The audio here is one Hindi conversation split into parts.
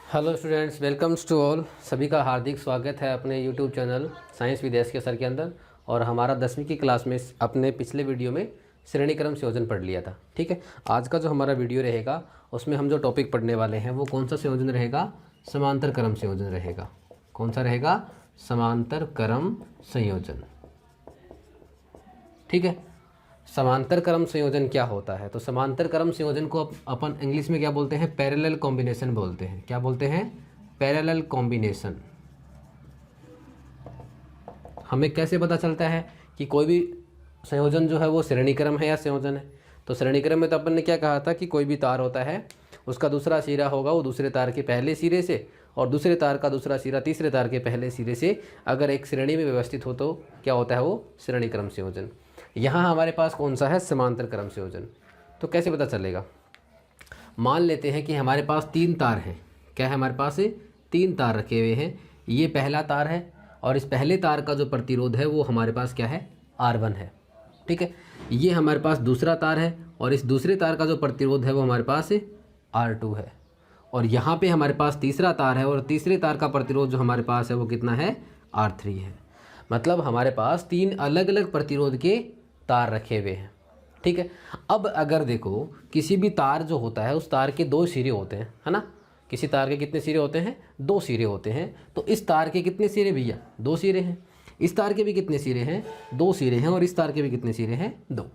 Hello students, welcomes to all. सभी का हार्दिक स्वागत है अपने YouTube channel science with S K sir के अंदर। और हमारा 10वीं की क्लास में अपने पिछले वीडियो में श्रेणी क्रम संयोजन पढ़ लिया था। ठीक है, आज का जो हमारा वीडियो रहेगा उसमें हम जो टॉपिक पढ़ने वाले हैं वो कौन सा संयोजन रहेगा? समांतर क्रम संयोजन रहेगा। कौन सा रहेगा? समांतर क्रम संयोजन। ठीक है, समांतर क्रम संयोजन क्या होता है? तो समांतर क्रम संयोजन को अपन इंग्लिश में क्या बोलते हैं? पैरेलल कॉम्बिनेशन बोलते हैं। क्या बोलते हैं? Parallel combination. हमें कैसे पता चलता है कि कोई भी संयोजन जो है वो श्रेणी क्रम है या संयोजन है? तो श्रेणी क्रम में तो अपन ने क्या कहा था कि कोई भी तार होता है, उसका दूसरा सिरा होगा वो दूसरे तार के पहले सिरे से, और दूसरे तार का दूसरा सिरा तीसरे तार के पहले सिरे से अगर एक श्रेणी में व्यवस्थित हो तो क्या होता है? वो श्रेणी क्रम संयोजन। यहाँ हमारे पास कौन सा है? समांतर क्रम संयोजन। तो कैसे पता चलेगा? मान लेते हैं कि हमारे पास तीन तार हैं। क्या है हमारे पास? तीन तार रखे हुए हैं। ये पहला तार है और इस पहले तार का जो प्रतिरोध है वो हमारे पास क्या है? R1 है। ठीक है, ये हमारे पास दूसरा तार है और इस दूसरे तार का जो प्रतिरोध है वो हमारे पास R2 है। और यहाँ पे हमारे पास तीसरा तार है और तीसरे तार का प्रतिरोध जो हमारे पास है वो कितना है? R3 है। मतलब हमारे पास तीन अलग अलग प्रतिरोध के तार रखे हुए हैं। ठीक है, अब अगर देखो किसी भी तार जो होता है उस तार के दो सिरे होते हैं, है ना? किसी तार के कितने सिरे होते हैं? दो सिरे होते हैं। तो इस तार के कितने सिरे भैया? दो सिरे हैं। इस तार के भी कितने सिरे हैं? दो सिरे हैं। और इस तार के भी कितने सिरे हैं? दो।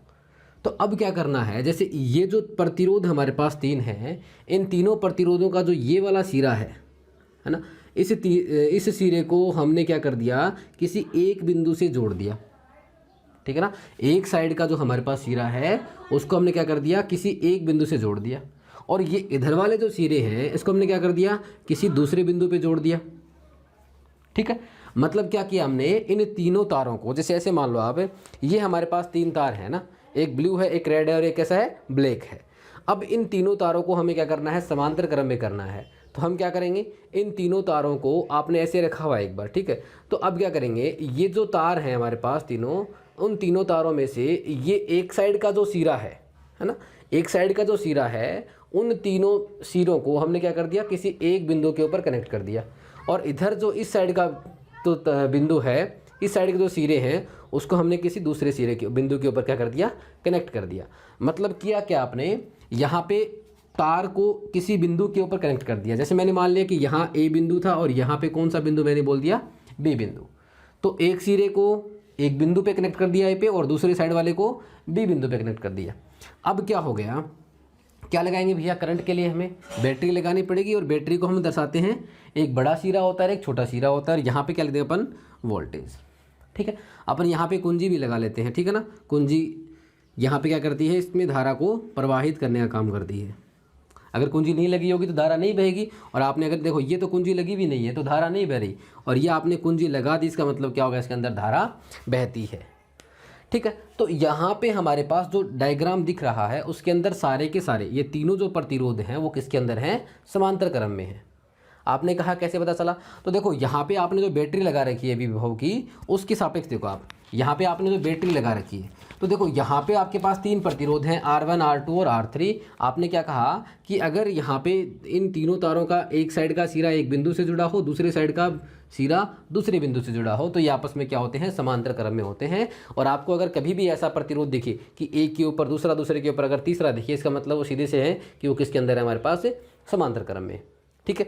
तो अब क्या करना है? जैसे ये जो प्रतिरोध हमारे पास तीन है, इन तीनों प्रतिरोधों का जो ये वाला सिरा है ना, इस सिरे को हमने क्या कर दिया? किसी एक बिंदु से जोड़ दिया। ठीक है ना? एक साइड का जो हमारे पास सिरा है उसको हमने क्या कर दिया? किसी एक बिंदु से जोड़ दिया। और ये इधर वाले जो सिरे हैं इसको हमने क्या कर दिया? किसी दूसरे बिंदु पे जोड़ दिया। ठीक है, मतलब क्या किया हमने? इन तीनों तारों को, जैसे ऐसे मान लो आप, ये हमारे पास तीन तार है ना, एक ब्लू है, एक रेड है और एक कैसा है? ब्लैक है। अब इन तीनों तारों को हमें क्या करना है? समांतर क्रम में करना है। तो हम क्या करेंगे? इन तीनों तारों को आपने ऐसे रखा हुआ है एक बार। ठीक है, तो अब क्या करेंगे? ये जो तार हैं हमारे पास तीनों, उन तीनों तारों में से ये एक साइड का जो सिरा है ना, एक साइड का जो सिरा है, उन तीनों सिरों को हमने क्या कर दिया? किसी एक बिंदु के ऊपर कनेक्ट कर दिया। और इधर जो इस साइड का तो बिंदु है, इस साइड के जो सिरे हैं उसको हमने किसी दूसरे सिरे के बिंदु के ऊपर क्या कर दिया? कनेक्ट कर दिया। मतलब किया क्या आपने? यहाँ पे तार को किसी बिंदु के ऊपर कनेक्ट कर दिया। जैसे मैंने मान लिया कि यहाँ ए बिंदु था और यहाँ पे कौन सा बिंदु मैंने बोल दिया? बी बिंदु। तो एक सिरे को एक बिंदु पे कनेक्ट कर दिया ए पे और दूसरे साइड वाले को बी बिंदु पे कनेक्ट कर दिया। अब क्या हो गया? क्या लगाएंगे भैया? करंट के लिए हमें बैटरी लगानी पड़ेगी और बैटरी को हम दर्शाते हैं, एक बड़ा सिरा होता है एक छोटा सिरा होता है। और यहाँ पे क्या लिखते हैं अपन? वोल्टेज। ठीक है, अपन यहाँ पे कुंजी भी लगा लेते हैं। ठीक है ना? कुंजी यहाँ पे क्या करती है? इसमें धारा को प्रवाहित करने का काम करती है। अगर कुंजी नहीं लगी होगी तो धारा नहीं बहेगी। और आपने अगर देखो ये तो कुंजी लगी भी नहीं है तो धारा नहीं बह रही, और ये आपने कुंजी लगा दी, इसका मतलब क्या होगा? इसके अंदर धारा बहती है। ठीक है, तो यहाँ पे हमारे पास जो डायग्राम दिख रहा है उसके अंदर सारे के सारे ये तीनों जो प्रतिरोध हैं वो किसके अंदर हैं? समांतर क्रम में है। आपने कहा कैसे पता चला? तो देखो यहाँ पे आपने जो बैटरी लगा रखी है विभव की, उसके सापेक्ष देखो आप, यहाँ पे आपने जो बैटरी लगा रखी है तो देखो यहाँ पे आपके पास तीन प्रतिरोध हैं, R1, R2 और R3। आपने क्या कहा कि अगर यहाँ पे इन तीनों तारों का एक साइड का सिरा एक बिंदु से जुड़ा हो, दूसरे साइड का सिरा दूसरे बिंदु से जुड़ा हो, तो ये आपस में क्या होते हैं? समांतर क्रम में होते हैं। और आपको अगर कभी भी ऐसा प्रतिरोध दिखे कि एक के ऊपर दूसरा, दूसरे के ऊपर अगर तीसरा दिखे, इसका मतलब वो सीधे से है कि वो किसके अंदर है? हमारे पास समांतर क्रम में। ठीक है,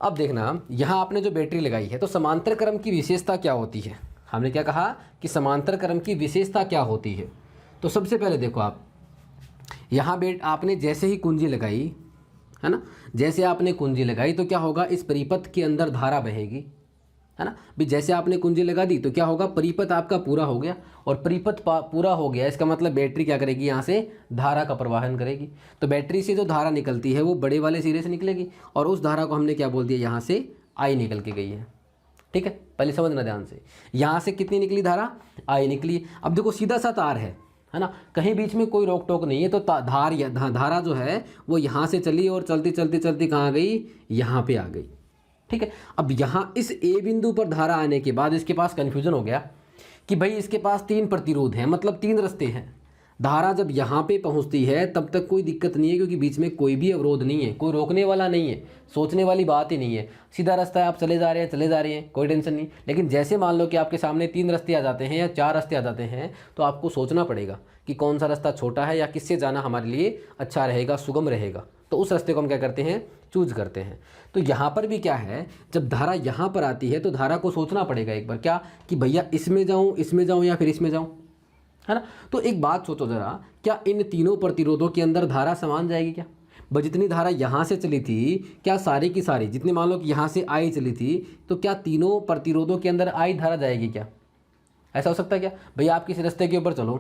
अब देखना यहाँ आपने जो बैटरी लगाई है, तो समांतर क्रम की विशेषता क्या होती है? हमने क्या कहा कि समांतर क्रम की विशेषता क्या होती है? तो सबसे पहले देखो आप, यहाँ आपने जैसे ही कुंजी लगाई है ना, जैसे आपने कुंजी लगाई तो क्या होगा? इस परिपथ के अंदर धारा बहेगी, है ना? भी जैसे आपने कुंजी लगा दी तो क्या होगा? परिपथ आपका पूरा हो गया। और परिपथ पूरा हो गया इसका मतलब बैटरी क्या करेगी? यहाँ से धारा का प्रवाहन करेगी। तो बैटरी से जो धारा निकलती है वो बड़े वाले सिरे से निकलेगी और उस धारा को हमने क्या बोल दिया? यहाँ से आई निकल के गई है। ठीक है, पहले समझना ध्यान से। यहाँ से कितनी निकली धारा? आई निकली। अब देखो सीधा सा तार है ना, कहीं बीच में कोई रोक टोक नहीं है। तो धारा जो है वो यहाँ से चली और चलती चलती चलती कहाँ गई? यहाँ पे आ गई। ठीक है, अब यहाँ इस ए बिंदु पर धारा आने के बाद इसके पास कन्फ्यूजन हो गया कि भाई इसके पास तीन प्रतिरोध हैं, मतलब तीन रास्ते हैं। धारा जब यहाँ पे पहुँचती है तब तक कोई दिक्कत नहीं है, क्योंकि बीच में कोई भी अवरोध नहीं है, कोई रोकने वाला नहीं है, सोचने वाली बात ही नहीं है, सीधा रास्ता है, आप चले जा रहे हैं, कोई टेंशन नहीं। लेकिन जैसे मान लो कि आपके सामने 3 रास्ते आ जाते हैं या 4 रास्ते आ जाते हैं, तो आपको सोचना पड़ेगा कि कौन सा रास्ता छोटा है या किससे जाना हमारे लिए अच्छा रहेगा, सुगम रहेगा। तो उस रास्ते को हम क्या करते हैं, चूज करते हैं। तो यहाँ पर भी क्या है, जब धारा यहाँ पर आती है तो धारा को सोचना पड़ेगा एक बार, क्या कि भैया इसमें जाऊँ या फिर इसमें जाऊँ, है ना। तो एक बात सोचो ज़रा, क्या इन तीनों प्रतिरोधों के अंदर धारा समान जाएगी क्या? जितनी धारा यहाँ से चली थी, क्या सारी की सारी, जितनी मान लो कि यहाँ से आई चली थी, तो क्या तीनों प्रतिरोधों के अंदर आई धारा जाएगी क्या? ऐसा हो सकता है क्या? भैया आप किसी रास्ते के ऊपर चलो,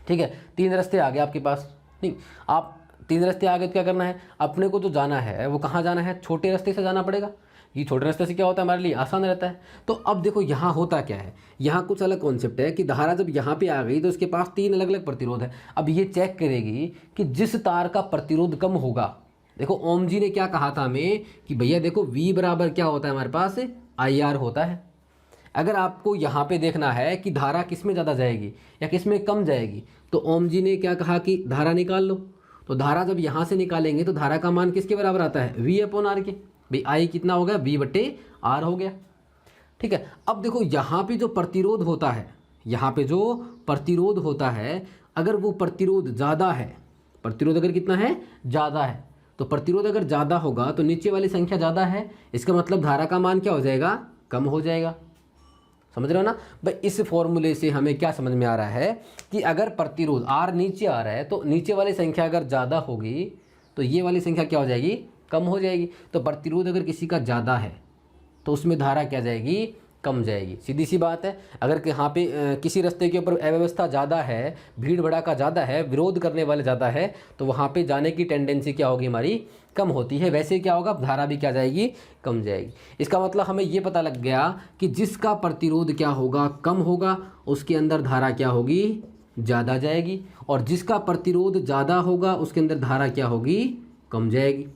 ठीक है, 3 रास्ते आ गए आपके पास, नहीं, आप 3 रास्ते आ गए तो क्या करना है, अपने को जो जाना है वो कहाँ जाना है, छोटे रास्ते से जाना पड़ेगा। ये छोटे रास्ते से क्या होता है, हमारे लिए आसान रहता है। तो अब देखो यहाँ होता क्या है, यहाँ कुछ अलग कॉन्सेप्ट है कि धारा जब यहाँ पे आ गई तो उसके पास 3 अलग अलग प्रतिरोध है। अब ये चेक करेगी कि जिस तार का प्रतिरोध कम होगा, देखो ओम जी ने क्या कहा था हमें कि भैया देखो V बराबर क्या होता है हमारे पास, IR होता है। अगर आपको यहाँ पे देखना है कि धारा किस में ज़्यादा जाएगी या किस में कम जाएगी, तो ओम जी ने क्या कहा कि धारा निकाल लो। तो धारा जब यहाँ से निकालेंगे तो धारा का मान किसके बराबर आता है, V/R के। भाई आई कितना हो गया, V/R हो गया, ठीक है। अब देखो यहाँ पे जो प्रतिरोध होता है, यहाँ पे जो प्रतिरोध होता है, अगर वो प्रतिरोध ज़्यादा है, प्रतिरोध अगर कितना है, ज़्यादा है, तो प्रतिरोध अगर ज़्यादा होगा तो नीचे वाली संख्या ज़्यादा है, इसका मतलब धारा का मान क्या हो जाएगा, कम हो जाएगा। समझ रहे हो ना भाई। इस फॉर्मूले से हमें क्या समझ में आ रहा है कि अगर प्रतिरोध R नीचे आ रहा है तो नीचे वाली संख्या अगर ज़्यादा होगी तो ये वाली संख्या क्या हो जाएगी, कम हो जाएगी। तो प्रतिरोध अगर किसी का ज़्यादा है तो उसमें धारा क्या जाएगी, कम जाएगी। सीधी सी बात है। अगर यहाँ पे किसी रास्ते के ऊपर अव्यवस्था ज़्यादा है, भीड़ भड़ाका ज़्यादा है, विरोध करने वाले ज़्यादा है, तो वहाँ पे जाने की टेंडेंसी क्या होगी, हमारी कम होती है। वैसे क्या होगा, धारा भी क्या जाएगी, कम जाएगी। इसका मतलब हमें ये पता लग गया कि जिसका प्रतिरोध क्या होगा, कम होगा, उसके अंदर धारा क्या होगी, ज़्यादा जाएगी, और जिसका प्रतिरोध ज़्यादा होगा उसके अंदर धारा क्या होगी, कम जाएगी।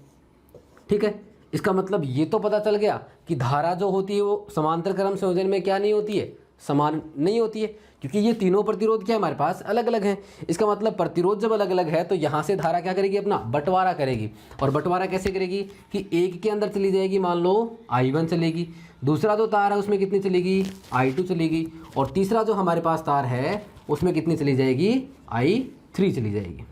ठीक है, इसका मतलब ये तो पता चल गया कि धारा जो होती है वो समांतर क्रम संयोजन में क्या नहीं होती है, समान नहीं होती है, क्योंकि ये तीनों प्रतिरोध क्या हमारे पास अलग अलग हैं। इसका मतलब प्रतिरोध जब अलग अलग है तो यहाँ से धारा क्या करेगी, अपना बंटवारा करेगी। और बंटवारा कैसे करेगी कि एक के अंदर चली जाएगी, मान लो I1 चलेगी, दूसरा जो तार है उसमें कितनी चलेगी, I2 चलेगी, और तीसरा जो हमारे पास तार है उसमें कितनी चली जाएगी, I3 चली जाएगी।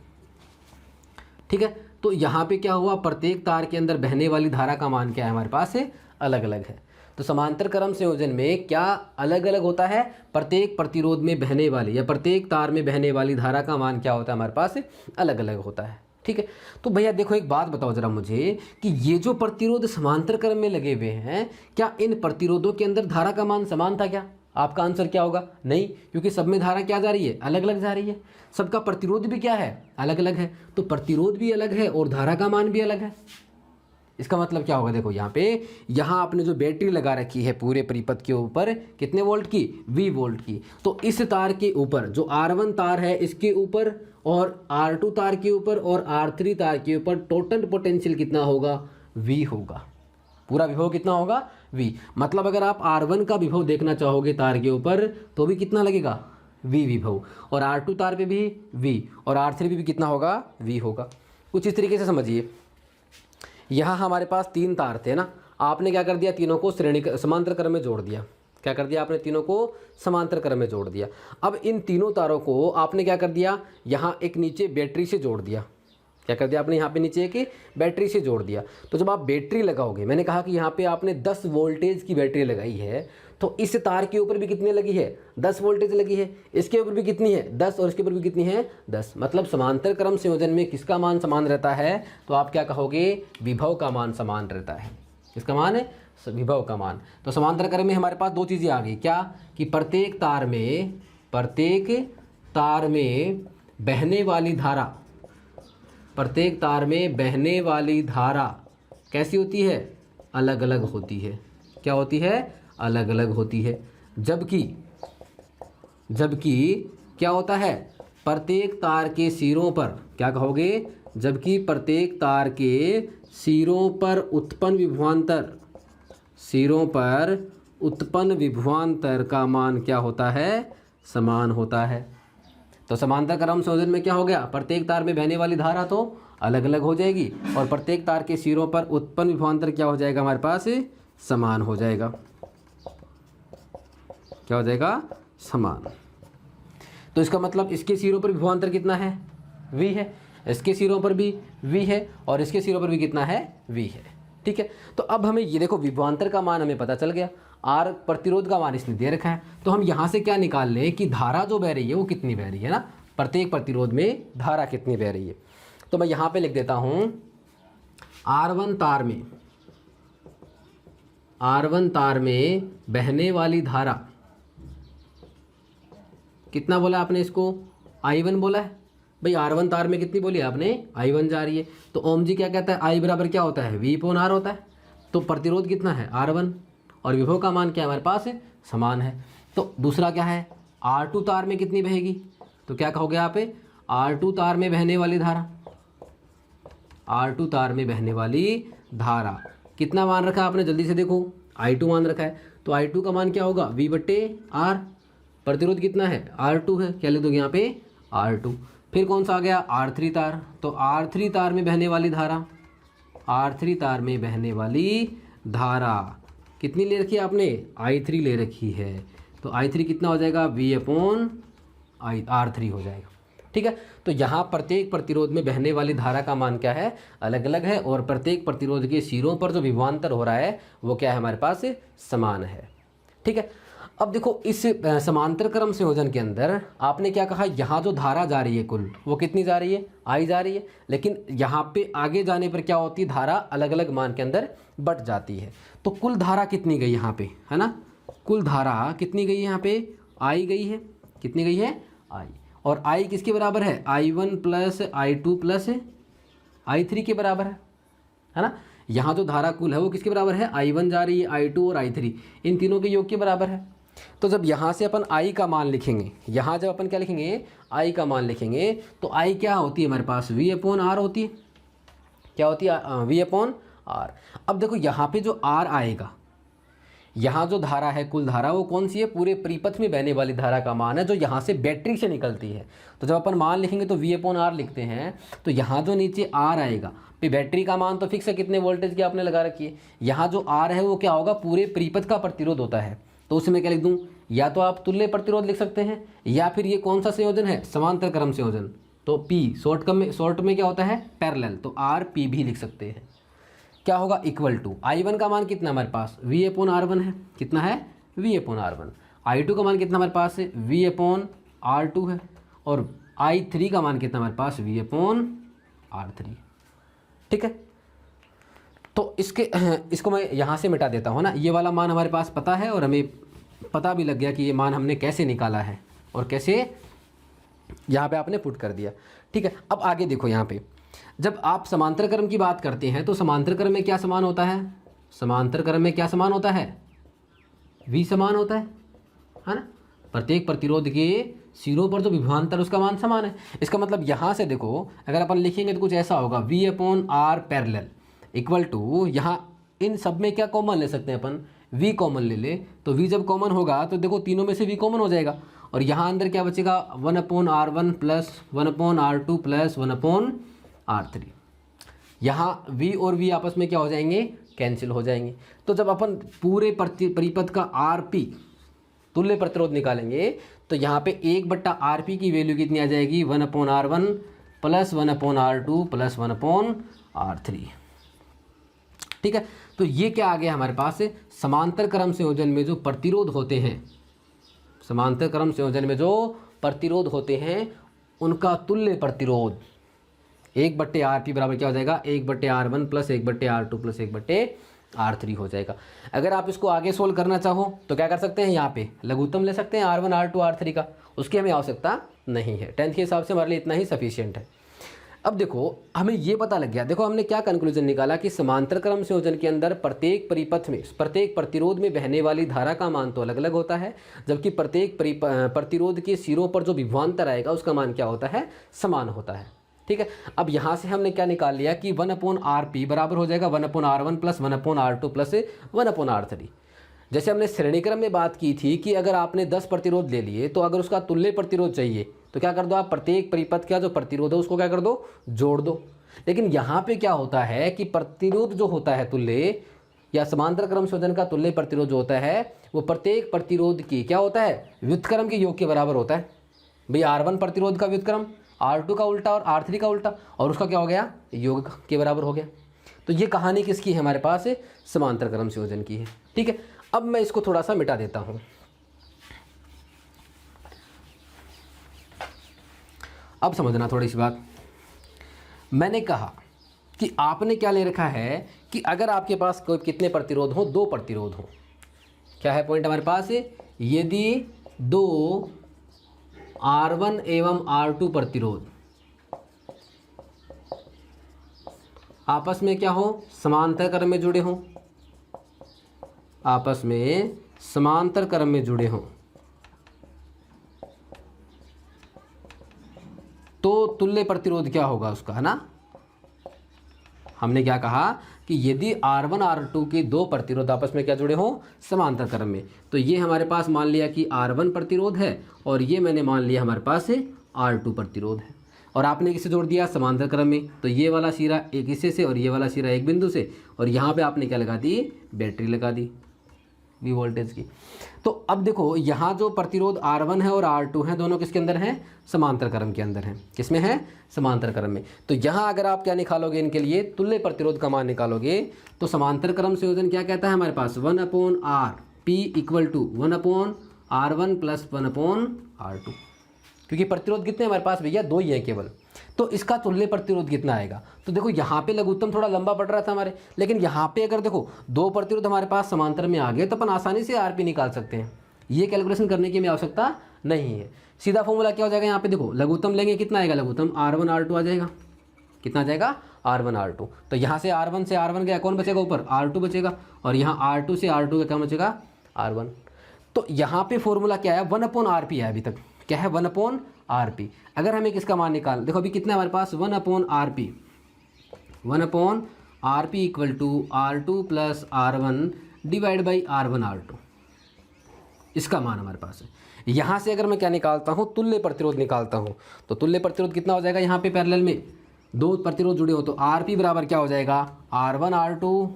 ठीक है, तो यहाँ पे क्या हुआ, प्रत्येक तार के अंदर बहने वाली धारा का मान क्या है, हमारे पास है अलग अलग है। तो समांतर क्रम संयोजन में क्या अलग अलग होता है, प्रत्येक प्रतिरोध में बहने वाली या प्रत्येक तार में बहने वाली धारा का मान क्या होता है, हमारे पास अलग अलग होता है। ठीक है, तो भैया देखो एक बात बताओ जरा मुझे कि ये जो प्रतिरोध समांतर क्रम में लगे हुए हैं, क्या इन प्रतिरोधों के अंदर धारा का मान समान था क्या? आपका आंसर क्या होगा, नहीं, क्योंकि सब में धारा क्या जा रही है, अलग अलग जा रही है। सबका प्रतिरोध भी क्या है, अलग अलग है। तो प्रतिरोध भी अलग है और धारा का मान भी अलग है। इसका मतलब क्या होगा, देखो यहाँ पे, यहाँ आपने जो बैटरी लगा रखी है पूरे परिपथ के ऊपर, कितने वोल्ट की, V वोल्ट की, तो इस तार के ऊपर जो R1 तार है इसके ऊपर और R2 तार के ऊपर और R3 तार के ऊपर टोटल पोटेंशियल कितना होगा, V होगा। पूरा विभव कितना होगा, V। मतलब अगर आप R1 का विभव देखना चाहोगे तार के ऊपर तो भी कितना लगेगा, V विभव, और R2 तार पे भी V, और R3 पे भी कितना होगा, V होगा। कुछ इस तरीके से समझिए। यहाँ हमारे पास 3 तार थे ना, आपने क्या कर दिया, तीनों को समांतर क्रम में जोड़ दिया। क्या कर दिया आपने, तीनों को समांतर क्रम में जोड़ दिया। अब इन तीनों तारों को आपने क्या कर दिया, यहाँ एक नीचे बैटरी से जोड़ दिया। क्या कर दिया आपने, यहाँ पे नीचे एक बैटरी से जोड़ दिया। तो जब आप बैटरी लगाओगे, मैंने कहा कि यहाँ पे आपने 10 वोल्टेज की बैटरी लगाई है, तो इस तार के ऊपर भी कितनी लगी है, 10 वोल्टेज लगी है, इसके ऊपर भी कितनी है, 10, और इसके ऊपर भी कितनी है, 10। मतलब समांतर क्रम संयोजन में किसका मान समान रहता है, तो आप क्या कहोगे, विभव का मान समान रहता है। किसका मान है, विभव का मान। तो समांतर क्रम में हमारे पास 2 चीज़ें आ गई, क्या कि प्रत्येक तार में बहने वाली धारा, प्रत्येक तार में बहने वाली धारा कैसी होती है, अलग अलग होती है। क्या होती है, अलग अलग होती है। जबकि क्या होता है, प्रत्येक तार के सिरों पर, क्या कहोगे, जबकि प्रत्येक तार के सिरों पर उत्पन्न विभवांतर का मान क्या होता है, समान होता है। तो समांतर क्रम संयोजन में क्या हो गया, प्रत्येक तार में बहने वाली धारा तो अलग अलग हो जाएगी और प्रत्येक तार के सिरों पर उत्पन्न विभवांतर क्या हो जाएगा, हमारे पास समान हो जाएगा। क्या हो जाएगा, समान। तो इसका मतलब इसके सिरों पर विभवांतर कितना है, v है, इसके सिरों पर भी v है और इसके सिरों पर भी कितना है, v है। ठीक है, तो अब हमें ये देखो विभवांतर का मान हमें पता चल गया, R प्रतिरोध का मान इसने दे रखा है, तो हम यहाँ से क्या निकाल लें कि धारा जो बह रही है वो कितनी बह रही है ना, प्रत्येक प्रतिरोध में धारा कितनी बह रही है। तो मैं यहाँ पे लिख देता हूँ R1 तार में बहने वाली धारा, कितना बोला आपने इसको, I1 बोला है भाई। R1 तार में कितनी बोली आपने, I1 जा रही है। तो ओम जी क्या कहता है, I बराबर क्या होता है, V/R होता है। तो प्रतिरोध कितना है, R1, और विभव का मान क्या है हमारे पास समान है। तो दूसरा क्या है, R2 तार में कितनी बहेगी, तो क्या कहोगे आप, R2 तार में बहने वाली धारा, R2 तार में बहने वाली धारा कितना मान रखा है आपने, जल्दी से देखो, I2 मान रखा है। तो I2 का मान क्या होगा, V/R। प्रतिरोध कितना है, R2 है, क्या लिख दोगे यहाँ पे, R2। फिर कौन सा आ गया, R3 तार। तो R3 तार में बहने वाली धारा, R3 तार में बहने वाली धारा कितनी ले रखी है आपने, I3 ले रखी है। तो I3 कितना हो जाएगा, V/R3 हो जाएगा। ठीक है, तो यहाँ प्रत्येक प्रतिरोध में बहने वाली धारा का मान क्या है, अलग अलग है, और प्रत्येक प्रतिरोध के सिरों पर जो विभवांतर हो रहा है वो क्या है, हमारे पास समान है। ठीक है, अब देखो इस समांतर क्रम संयोजन के अंदर आपने क्या कहा, यहाँ जो धारा जा रही है कुल वो कितनी जा रही है, I जा रही है, लेकिन यहाँ पे आगे जाने पर क्या होती है, धारा अलग अलग मान के अंदर बट जाती है। तो कुल धारा कितनी गई यहाँ पे, है ना, कुल धारा कितनी गई यहाँ पे, I गई है, कितनी गई है, I। और I किसके बराबर है, I1 plus I2 plus I3 के बराबर है ना। यहाँ जो धारा कुल है वो किसके बराबर है, I1 जा रही है, I2 और I3, इन तीनों के योग के बराबर है। तो जब यहाँ से अपन I का मान लिखेंगे, यहाँ जब अपन क्या लिखेंगे, I का मान लिखेंगे, तो I क्या होती है हमारे पास, V/R होती है। क्या होती है, V/R। अब देखो यहाँ पे जो R आएगा, यहाँ जो धारा है कुल धारा वो कौन सी है, पूरे परिपथ में बहने वाली धारा का मान है जो यहाँ से बैटरी से निकलती है। तो जब अपन मान लिखेंगे तो V/R लिखते हैं, तो यहाँ जो नीचे R आएगा, पे बैटरी का मान तो फिक्स है, कितने वोल्टेज की आपने लगा रखी है। यहाँ जो R है वो क्या होगा, पूरे परिपथ का प्रतिरोध होता है। तो उसमें क्या लिख दूँ, या तो आप तुल्य प्रतिरोध लिख सकते हैं, या फिर ये कौन सा संयोजन है, समांतर क्रम संयोजन। तो P शॉर्ट में क्या होता है, पैरेलल, तो RP भी लिख सकते हैं। क्या होगा, इक्वल टू I1 का मान कितना हमारे पास, V/R1 है, कितना है, V/R1। I2 का मान कितना हमारे पास है, V/R2 है, और I3 का मान कितना हमारे पास, V/R3। ठीक है, तो इसको मैं यहाँ से मिटा देता हूँ ना, ये वाला मान हमारे पास पता है और हमें पता भी लग गया कि ये मान हमने कैसे निकाला है और कैसे यहाँ पे आपने पुट कर दिया। ठीक है, अब आगे देखो, यहाँ पे जब आप समांतर क्रम की बात करते हैं तो समांतर क्रम में क्या समान होता है, समांतर क्रम में क्या समान होता है, V समान होता है ना। प्रत्येक प्रतिरोध के सिरों पर जो विभवांतर उसका मान समान है। इसका मतलब यहाँ से देखो, अगर अपन लिखेंगे तो कुछ ऐसा होगा, V/R पैरेलल इक्वल टू, यहाँ इन सब में क्या कॉमन ले सकते हैं अपन, V कॉमन ले ले, तो V जब कॉमन होगा तो देखो तीनों में से V कॉमन हो जाएगा, और यहाँ अंदर क्या बचेगा, 1/R1 plus 1/R2 plus 1/R3। यहाँ V और V आपस में क्या हो जाएंगे, कैंसिल हो जाएंगे। तो जब अपन पूरे परिपथ का RP तुल्य प्रतिरोध निकालेंगे तो यहाँ पे 1/RP की वैल्यू कितनी आ जाएगी, 1/R1 plus 1/R2 plus 1/R3। ठीक है, तो ये क्या आ गया हमारे पास, समांतर क्रम संयोजन में जो प्रतिरोध होते हैं, समांतर क्रम संयोजन में जो प्रतिरोध होते हैं उनका तुल्य प्रतिरोध 1/RP बराबर क्या हो जाएगा, 1/R1 plus 1/R2 plus 1/R3 हो जाएगा। अगर आप इसको आगे सोल्व करना चाहो तो क्या कर सकते हैं, यहाँ पे लघुत्तम ले सकते हैं R1 R2 R3 का, उसकी हमें आवश्यकता नहीं है। 10th के हिसाब से हमारे लिए इतना ही सफिशिएंट है। अब देखो हमें ये पता लग गया, देखो हमने क्या कंक्लूजन निकाला कि समांतर क्रम संयोजन के अंदर प्रत्येक परिपथ में, प्रत्येक प्रतिरोध में बहने वाली धारा का मान तो अलग अलग होता है, जबकि प्रत्येक प्रतिरोध के सिरों पर जो विभवांतर आएगा उसका मान क्या होता है, समान होता है। ठीक है, अब यहाँ से हमने क्या निकाल लिया कि 1/RP बराबर हो जाएगा 1/R1 plus 1/R2 plus 1/R3। जैसे हमने श्रेणी क्रम में बात की थी कि अगर आपने 10 प्रतिरोध ले लिए तो अगर उसका तुल्य प्रतिरोध चाहिए तो क्या कर दो आप, प्रत्येक परिपथ का जो प्रतिरोध है उसको क्या कर दो, जोड़ दो। लेकिन यहाँ पे क्या होता है कि प्रतिरोध जो होता है तुल्य या समांतर क्रम संयोजन का तुल्य प्रतिरोध जो होता है वो प्रत्येक प्रतिरोध की क्या होता है, व्युत्क्रम के योग के बराबर होता है। भाई R1 प्रतिरोध का व्युत्क्रम R2 का उल्टा और R3 का उल्टा, और उसका क्या हो गया, योग के बराबर हो गया। तो ये कहानी किसकी है हमारे पास, समांतर क्रम संयोजन की है। ठीक है, अब मैं इसको थोड़ा सा मिटा देता हूँ। अब समझना थोड़ी सी बात। मैंने कहा कि आपने क्या ले रखा है कि अगर आपके पास कोई कितने प्रतिरोध हो, 2 प्रतिरोध हो। क्या है पॉइंट हमारे पास, यदि 2 R1 एवं R2 प्रतिरोध आपस में क्या हो, समांतर क्रम में जुड़े हों, आपस में समांतर क्रम में जुड़े हों, तो तुल्य प्रतिरोध क्या होगा उसका, है ना। हमने क्या कहा कि यदि R1 R2 के 2 प्रतिरोध आपस में क्या जुड़े हों, समांतर क्रम में, तो ये हमारे पास मान लिया कि R1 प्रतिरोध है और ये मैंने मान लिया हमारे पास R2 प्रतिरोध है, और आपने किसे जोड़ दिया, समांतर क्रम में। तो ये वाला सिरा एक हिस्से से और ये वाला सिरा एक बिंदु से, और यहाँ पे आपने क्या लगा दी, बैटरी लगा दी V वोल्टेज की। तो अब देखो यहाँ जो प्रतिरोध R1 है और R2 है दोनों किसके अंदर हैं, समांतर क्रम के अंदर हैं। किसमें है, समांतर क्रम में। तो यहाँ अगर आप क्या निकालोगे, इनके लिए तुल्य प्रतिरोध का मान निकालोगे, तो समांतर क्रम संयोजन क्या कहता है हमारे पास, 1/R P = 1/R1 + 1/R2। क्योंकि प्रतिरोध कितने हमारे पास भैया, 2 ही हैं केवल। तो इसका तुल्य प्रतिरोध कितना आएगा, तो देखो यहाँ पे लघुत्तम थोड़ा लंबा पड़ रहा था हमारे, लेकिन यहाँ पे अगर देखो 2 प्रतिरोध हमारे पास समांतर में आ गए तो अपन आसानी से आरपी निकाल सकते हैं। ये कैलकुलेशन करने की हमें आवश्यकता नहीं है। सीधा फॉर्मूला क्या हो जाएगा, यहाँ पे देखो लघुत्तम लेंगे, कितना आएगा लघुत्तम, R1 R2 आ जाएगा। कितना आ जाएगा, R1 R2। तो यहाँ से R1 से R1 गया, कौन बचेगा ऊपर, R2 बचेगा, और यहाँ R2 से R2 का क्या बचेगा, R1। तो यहाँ पे फॉर्मूला क्या है, 1/RP है अभी तक। क्या है, 1/RP। अगर हमें किसका मान निकाल, देखो अभी कितना है हमारे पास, 1/RP। 1/RP = R2 + R1 / R1 R2। इसका मान हमारे पास है। यहाँ से अगर मैं क्या निकालता हूँ, तुल्य प्रतिरोध निकालता हूँ, तो तुल्य प्रतिरोध कितना हो जाएगा, यहाँ पे पैरेलल में 2 प्रतिरोध जुड़े हो, तो RP बराबर क्या हो जाएगा, R1 R2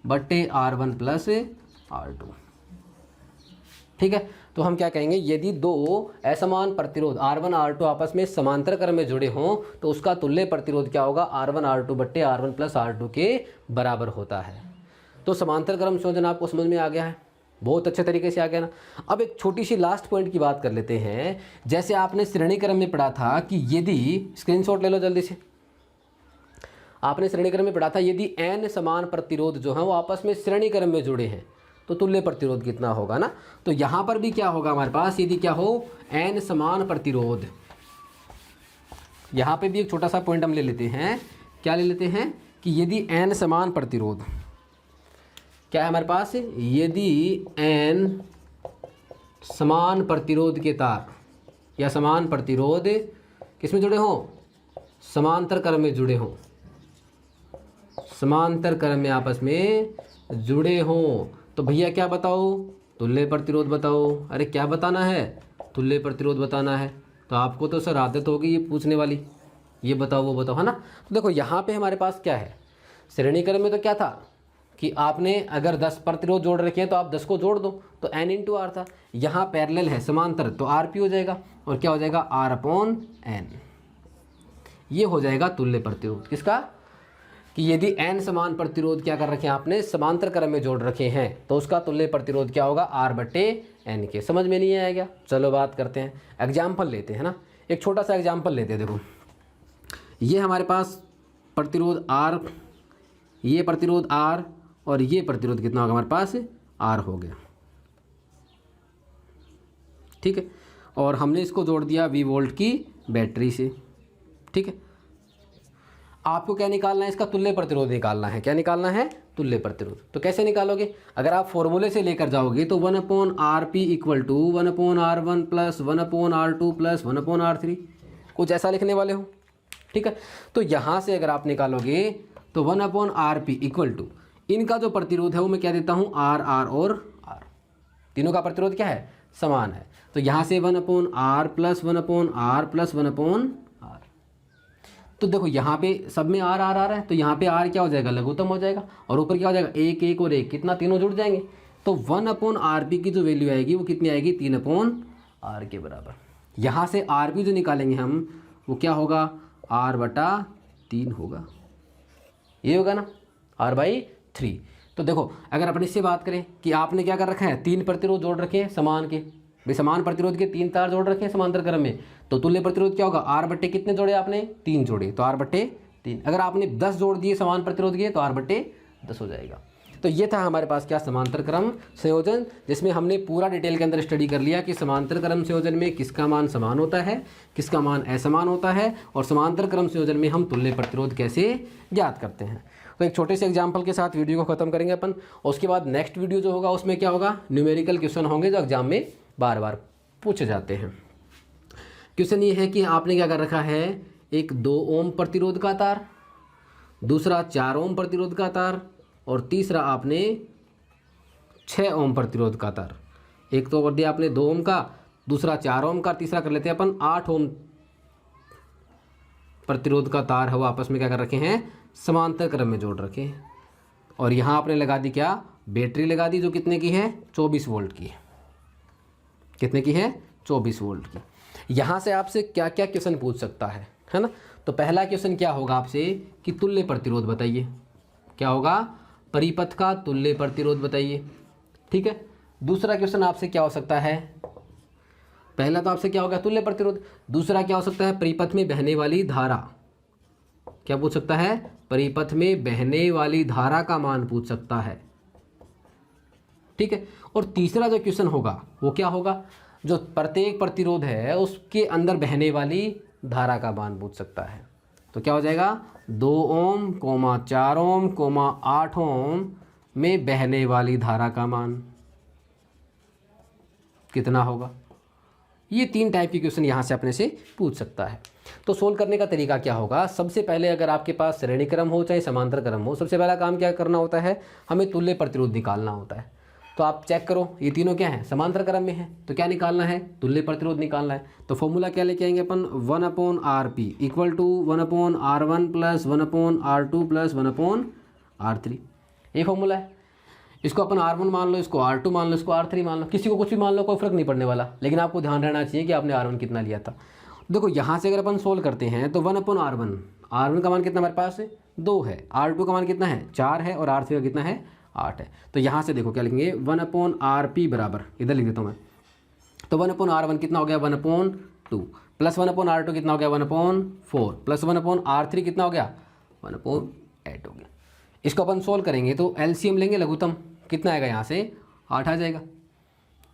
/ R1 + R2। ठीक है, तो हम क्या कहेंगे, यदि 2 असमान प्रतिरोध R1 R2 आपस में समांतर क्रम में जुड़े हों तो उसका तुल्य प्रतिरोध क्या होगा, R1 R2 / R1 + R2 के बराबर होता है। तो समांतर क्रम संयोजन आपको समझ में आ गया है, बहुत अच्छे तरीके से आ गया ना। अब एक छोटी सी लास्ट पॉइंट की बात कर लेते हैं। जैसे आपने श्रेणी क्रम में पढ़ा था कि यदि, स्क्रीनशॉट ले लो जल्दी से, आपने श्रेणी क्रम में पढ़ा था यदि n समान प्रतिरोध जो है वो आपस में श्रेणी क्रम में जुड़े हैं तो तुल्य प्रतिरोध कितना होगा ना। तो यहाँ पर भी क्या होगा हमारे पास, यदि क्या हो, n समान प्रतिरोध, यहाँ पे भी एक छोटा सा पॉइंट हम ले लेते हैं। क्या ले लेते हैं कि यदि n समान प्रतिरोध, क्या है हमारे पास, यदि n समान प्रतिरोध के तार या समान प्रतिरोध किसमें जुड़े हों, समांतर क्रम में जुड़े हों, समांतर क्रम में आपस में जुड़े हों, तो भैया क्या बताओ, तुल्य प्रतिरोध बताओ। अरे क्या बताना है, तुल्य प्रतिरोध बताना है। तो आपको तो सर आदत होगी ये पूछने वाली, ये बताओ वो बताओ, है ना। तो देखो यहाँ पे हमारे पास क्या है, श्रेणी क्रम में तो क्या था कि आपने अगर 10 प्रतिरोध जोड़ रखे हैं तो आप 10 को जोड़ दो, तो n × R था। यहाँ पैरेलल है, समांतर, तो RP हो जाएगा, और क्या हो जाएगा, R/n। ये हो जाएगा तुल्य प्रतिरोध किसका, कि यदि n समान प्रतिरोध क्या कर रखे हैं आपने, समांतर क्रम में जोड़ रखे हैं, तो उसका तुल्य प्रतिरोध क्या होगा, R/n के। समझ में नहीं आएगा, चलो बात करते हैं, एग्जाम्पल लेते हैं ना। एक छोटा सा एग्जाम्पल लेते हैं। देखो ये हमारे पास प्रतिरोध R, ये प्रतिरोध R, और ये प्रतिरोध कितना होगा हमारे पास, R हो गया। ठीक है, और हमने इसको जोड़ दिया V वोल्ट की बैटरी से। ठीक है, आपको क्या निकालना है, इसका तुल्य प्रतिरोध निकालना है। क्या निकालना है, तुल्य प्रतिरोध। तो कैसे निकालोगे, अगर आप फॉर्मूले से लेकर जाओगे तो 1/RP = 1/R1 + 1/R2 + 1/R3, कुछ ऐसा लिखने वाले हो। ठीक है, तो यहाँ से अगर आप निकालोगे तो 1/RP = इनका जो प्रतिरोध है वो मैं क्या देता हूँ, R और R। तीनों का प्रतिरोध क्या है, समान है। तो यहाँ से 1/r plus 1/r plus 1/r। तो देखो यहाँ पे सब में r r r है, तो यहाँ पे r क्या हो जाएगा, लघुत्तम हो जाएगा, और ऊपर क्या हो जाएगा, 1 1 और 1, कितना, तीनों जुड़ जाएंगे। तो 1/rp की जो वैल्यू आएगी वो कितनी आएगी, 3/r के बराबर। यहाँ से rp जो निकालेंगे हम वो क्या होगा, r/3 होगा, ये होगा ना, r/3। तो देखो अगर अपन इससे बात करें कि आपने क्या कर रखा है, 3 प्रतिरोध जोड़ रखे हैं समान के, भाई समान प्रतिरोध के 3 तार जोड़ रखे हैं समांतर क्रम में, तो तुल्य प्रतिरोध क्या होगा, r/, कितने जोड़े आपने, 3 जोड़े, तो r/3। अगर आपने 10 जोड़ दिए समान प्रतिरोध के तो r/10 हो जाएगा। तो ये था हमारे पास क्या, समांतर क्रम संयोजन, जिसमें हमने पूरा डिटेल के अंदर स्टडी कर लिया कि समांतर क्रम संयोजन में किसका मान समान होता है, किसका मान असमान होता है, और समांतर क्रम संयोजन में हम तुल्य प्रतिरोध कैसे ज्ञात करते हैं। तो एक छोटे से एग्जाम्पल के साथ वीडियो को ख़त्म करेंगे अपन, और उसके बाद नेक्स्ट वीडियो जो होगा उसमें क्या होगा, न्यूमेरिकल क्वेश्चन होंगे जो एग्जाम में बार बार पूछे जाते हैं। क्वेश्चन ये है कि आपने क्या कर रखा है, एक 2 ओम प्रतिरोध का तार, दूसरा 4 ओम प्रतिरोध का तार, और तीसरा आपने 6 ओम प्रतिरोध का तार। एक तो कर दिया आपने 2 ओम का, दूसरा 4 ओम का, तीसरा कर लेते हैं अपन 8 ओम प्रतिरोध का तार है, वो आपस में क्या कर रखे हैं, समांतर क्रम में जोड़ रखे हैं। और यहाँ आपने लगा दी क्या, बैटरी लगा दी, जो कितने की है, 24 वोल्ट की। कितने की है, 24 वोल्ट की। यहाँ से आपसे क्या क्या क्वेश्चन पूछ सकता है ना। तो पहला क्वेश्चन क्या होगा आपसे कि तुल्य प्रतिरोध बताइए, क्या होगा, परिपथ का तुल्य प्रतिरोध बताइए, ठीक है। दूसरा क्वेश्चन आपसे क्या हो सकता है, पहला तो आपसे क्या होगा, तुल्य प्रतिरोध, दूसरा क्या हो सकता है, परिपथ में बहने वाली धारा, क्या पूछ सकता है, परिपथ में बहने वाली धारा का मान पूछ सकता है, ठीक है। और तीसरा जो क्वेश्चन होगा वो क्या होगा, जो प्रत्येक प्रतिरोध है उसके अंदर बहने वाली धारा का मान पूछ सकता है। तो क्या हो जाएगा, 2 ओम, 4 ओम, 8 ओम में बहने वाली धारा का मान कितना होगा। ये 3 टाइप के क्वेश्चन यहाँ से अपने से पूछ सकता है। तो सोल्व करने का तरीका क्या होगा, सबसे पहले अगर आपके पास श्रेणी क्रम हो चाहे समांतर क्रम हो, सबसे पहला काम क्या करना होता है, हमें तुल्य प्रतिरोध निकालना होता है। तो आप चेक करो, ये तीनों क्या है, समांतर क्रम में है, तो क्या निकालना है, तुल्य प्रतिरोध निकालना है। तो फॉर्मूला क्या लेके आएंगे अपन, 1/rp equal to 1/r1 plus 1/r2 plus 1/r3, ये फॉर्मूला है। इसको अपन r1 मान लो, इसको r2 मान लो, इसको r3 मान लो, किसी को कुछ भी मान लो, कोई फर्क नहीं पड़ने वाला, लेकिन आपको ध्यान रहना चाहिए कि आपने r1 कितना लिया था। देखो यहाँ से अगर अपन सोल्व करते हैं तो 1/r1 का मान कितना हमारे पास है, 2 है, r2 का मान कितना है, 4 है, और r3 का कितना है, 8 है। तो यहाँ से देखो क्या लिखेंगे, 1/rp बराबर, इधर लिख देता हूँ मैं, तो 1/r1 कितना हो गया, 1/2 प्लस 1/r2 कितना हो गया, 1/4 प्लस 1/r3 कितना हो गया, 1/8 हो गया। इसको अपन सोल्व करेंगे तो एलसीएम लेंगे, लघुत्तम कितना आएगा, यहाँ से 8 आ जाएगा,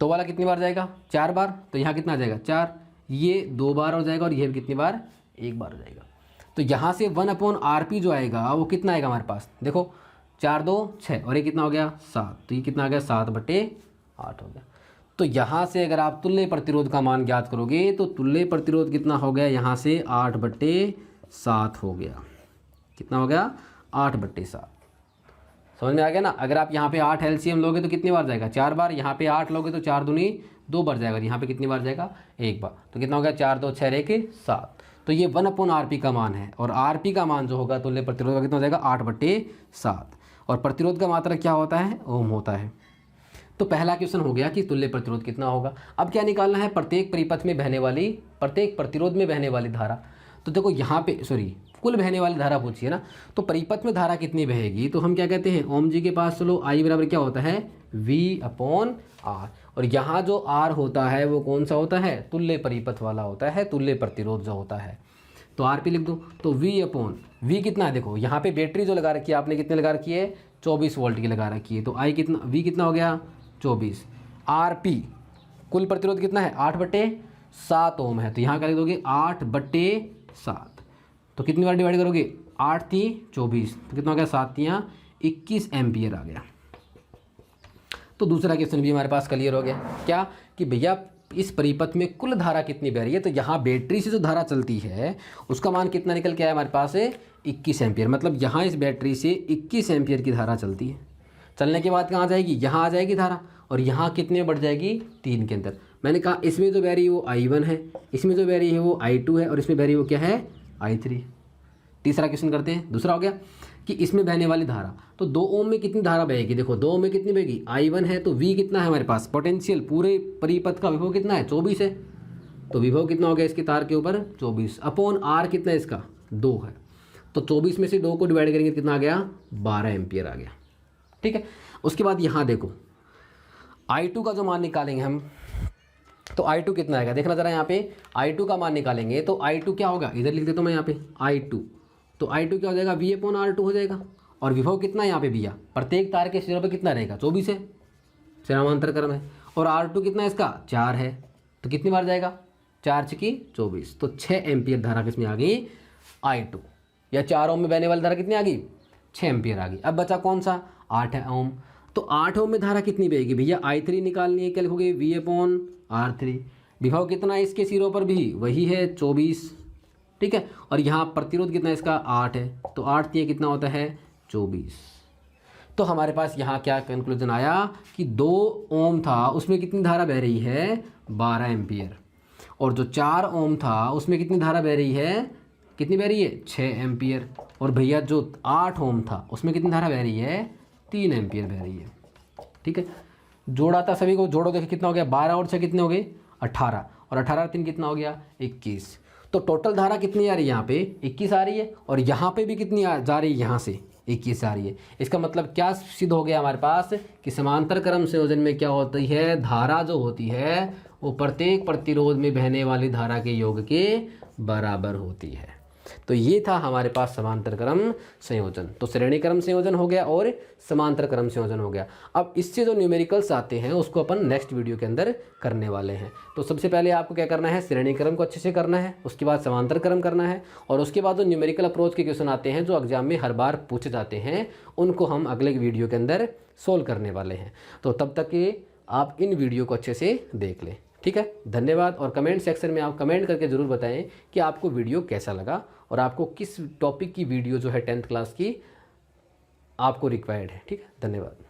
तो वाला कितनी बार जाएगा, 4 बार, तो यहाँ कितना आ जाएगा, 4, ये 2 बार हो जाएगा, और ये कितनी बार, 1 बार हो जाएगा। तो यहाँ से 1/rp जो आएगा वो कितना आएगा हमारे पास, देखो 4 2 6, और ये कितना हो गया, 7, तो ये कितना आ गया, 7/8 हो गया। तो यहाँ से अगर आप तुल्य प्रतिरोध का मान ज्ञात करोगे तो तुल्य प्रतिरोध कितना हो गया, यहाँ से 8/7 हो गया, कितना हो गया, 8/7। समझ में आ गया ना। अगर आप यहाँ पे 8 एलसीएम लोगे तो कितनी बार जाएगा, 4 बार, यहाँ पे 8 लोगे तो 4 दूनी 2 बार जाएगा, यहाँ पे कितनी बार जाएगा, 1 बार, तो कितना हो गया, 4 2 6 1 7। तो ये 1/rp का मान है, और rp का मान जो होगा तुल्य प्रतिरोध का कितना हो जाएगा, 8/7, और प्रतिरोध का मात्रक क्या होता है, ओम होता है। तो पहला क्वेश्चन हो गया कि तुल्य प्रतिरोध कितना होगा। अब क्या निकालना है, प्रत्येक परिपथ में बहने वाली, प्रत्येक प्रतिरोध में बहने वाली धारा। तो देखो यहाँ पे कुल बहने वाली धारा पूछिए ना, तो परिपथ में धारा कितनी बहेगी, तो हम क्या कहते हैं, ओम जी के पास चलो I बराबर क्या होता है, V/R, और यहाँ जो R होता है वो कौन सा होता है, तुल्य परिपथ वाला होता है, तुल्य प्रतिरोध जो होता है। तो RP लिख दो, तो V कितना है, देखो यहाँ पे बैटरी जो लगा रखी है आपने, कितने लगा रखी है, 24 वोल्ट की लगा रखी है, तो I कितना, V कितना हो गया, 24, RP कुल प्रतिरोध कितना है, 8/7 ओम है, तो यहाँ क्या लिख दोगे, 8/7, तो कितनी बार डिवाइड करोगे, 8 3 24, तो कितना हो गया, 7 3 21 एम्पियर आ गया। तो दूसरा क्वेश्चन भी हमारे पास क्लियर हो गया, क्या कि भैया इस परिपथ में कुल धारा कितनी बह रही है, तो यहाँ बैटरी से जो धारा चलती है उसका मान कितना निकल के आया हमारे पास है, 21 एम्पियर, मतलब यहाँ इस बैटरी से 21 एम्पियर की धारा चलती है, चलने के बाद कहाँ जाएगी, यहाँ आ जाएगी धारा, और यहाँ कितने में बढ़ जाएगी, 3 के अंदर। मैंने कहा इसमें जो बह रही है वो I1 है, इसमें जो बह रही है वो I2 है, और इसमें बह रही है वो क्या है, I3। तीसरा क्वेश्चन करते हैं, दूसरा हो गया कि इसमें बहने वाली धारा, तो 2 ओम में कितनी धारा बहेगी, देखो 2 ओम में कितनी बहेगी, I1 है, तो V कितना है हमारे पास, पोटेंशियल पूरे परिपथ का विभव कितना है, 24 है, तो विभव कितना हो गया इसके तार के ऊपर, 24 अपॉन R कितना है इसका, 2 है, तो 24 में से 2 को डिवाइड करेंगे कितना आ गया, 12 एम्पियर आ गया। ठीक है, उसके बाद यहाँ देखो I2 का जो मान निकालेंगे हम, तो I2 कितना आएगा, देखना जरा यहाँ पे I2 का मान निकालेंगे, तो I2 क्या होगा, इधर लिख देता हूँ मैं यहाँ पे I2, तो I2 क्या हो जाएगा, V/R2 हो जाएगा, और विभव कितना है यहाँ पे भैया, प्रत्येक तार के सिरों पे कितना रहेगा, 24 है, समांतर क्रम है, और R2 कितना है इसका, 4 है, तो कितनी बार जाएगा, 4 × 24, तो 6 एम्पियर धारा किसमें आ गई, I2, या 4 ओम में बहने वाली धारा कितनी आ गई, 6 एम्पियर आ गई। अब बचा कौन सा, 8 ओम, तो 8 ओम में धारा कितनी बहेगी भैया, I3 निकालनी है, क्या लिखोगे, V/R3, विभव कितना है इसके सिरों पर भी, वही है 24, ठीक है, और यहाँ प्रतिरोध कितना है इसका, 8 है, तो 8 दिए कितना होता है, 24। तो हमारे पास यहाँ क्या कंक्लूजन आया कि 2 ओम था उसमें कितनी धारा बह रही है, 12 एम्पियर, और जो 4 ओम था उसमें कितनी धारा बह रही है, कितनी बह रही है, 6 एम्पियर, और भैया जो 8 ओम था उसमें कितनी धारा बह रही है, 3 एम्पियर बह रही है। ठीक है, जोड़ा था सभी को, जोड़ो देखिए कितना हो गया, 12 और 6 कितने हो गए, 18, और 18 और 3 कितना हो गया, 21। तो टोटल धारा कितनी आ रही है, यहाँ पे 21 आ रही है, और यहाँ पे भी कितनी जा रही है, यहाँ से 21 आ रही है। इसका मतलब क्या सिद्ध हो गया हमारे पास कि समांतर क्रम संयोजन में क्या होती है, धारा जो होती है वो प्रत्येक प्रतिरोध में बहने वाली धारा के योग के बराबर होती है। तो ये था हमारे पास समांतर क्रम संयोजन। तो श्रेणी क्रम संयोजन हो गया और समांतर क्रम संयोजन हो गया। अब इससे जो न्यूमेरिकल्स आते हैं उसको अपन नेक्स्ट वीडियो के अंदर करने वाले हैं। तो सबसे पहले आपको क्या करना है, श्रेणी क्रम को अच्छे से करना है, उसके बाद समांतर क्रम करना है, और उसके बाद जो न्यूमेरिकल अप्रोच के क्वेश्चन आते हैं जो एग्जाम में हर बार पूछे जाते हैं उनको हम अगले वीडियो के अंदर सोल्व करने वाले हैं। तो तब तक के आप इन वीडियो को अच्छे से देख लें। ठीक है, धन्यवाद। और कमेंट सेक्शन में आप कमेंट करके ज़रूर बताएं कि आपको वीडियो कैसा लगा और आपको किस टॉपिक की वीडियो जो है 10th क्लास की आपको रिक्वायर्ड है। ठीक है, धन्यवाद।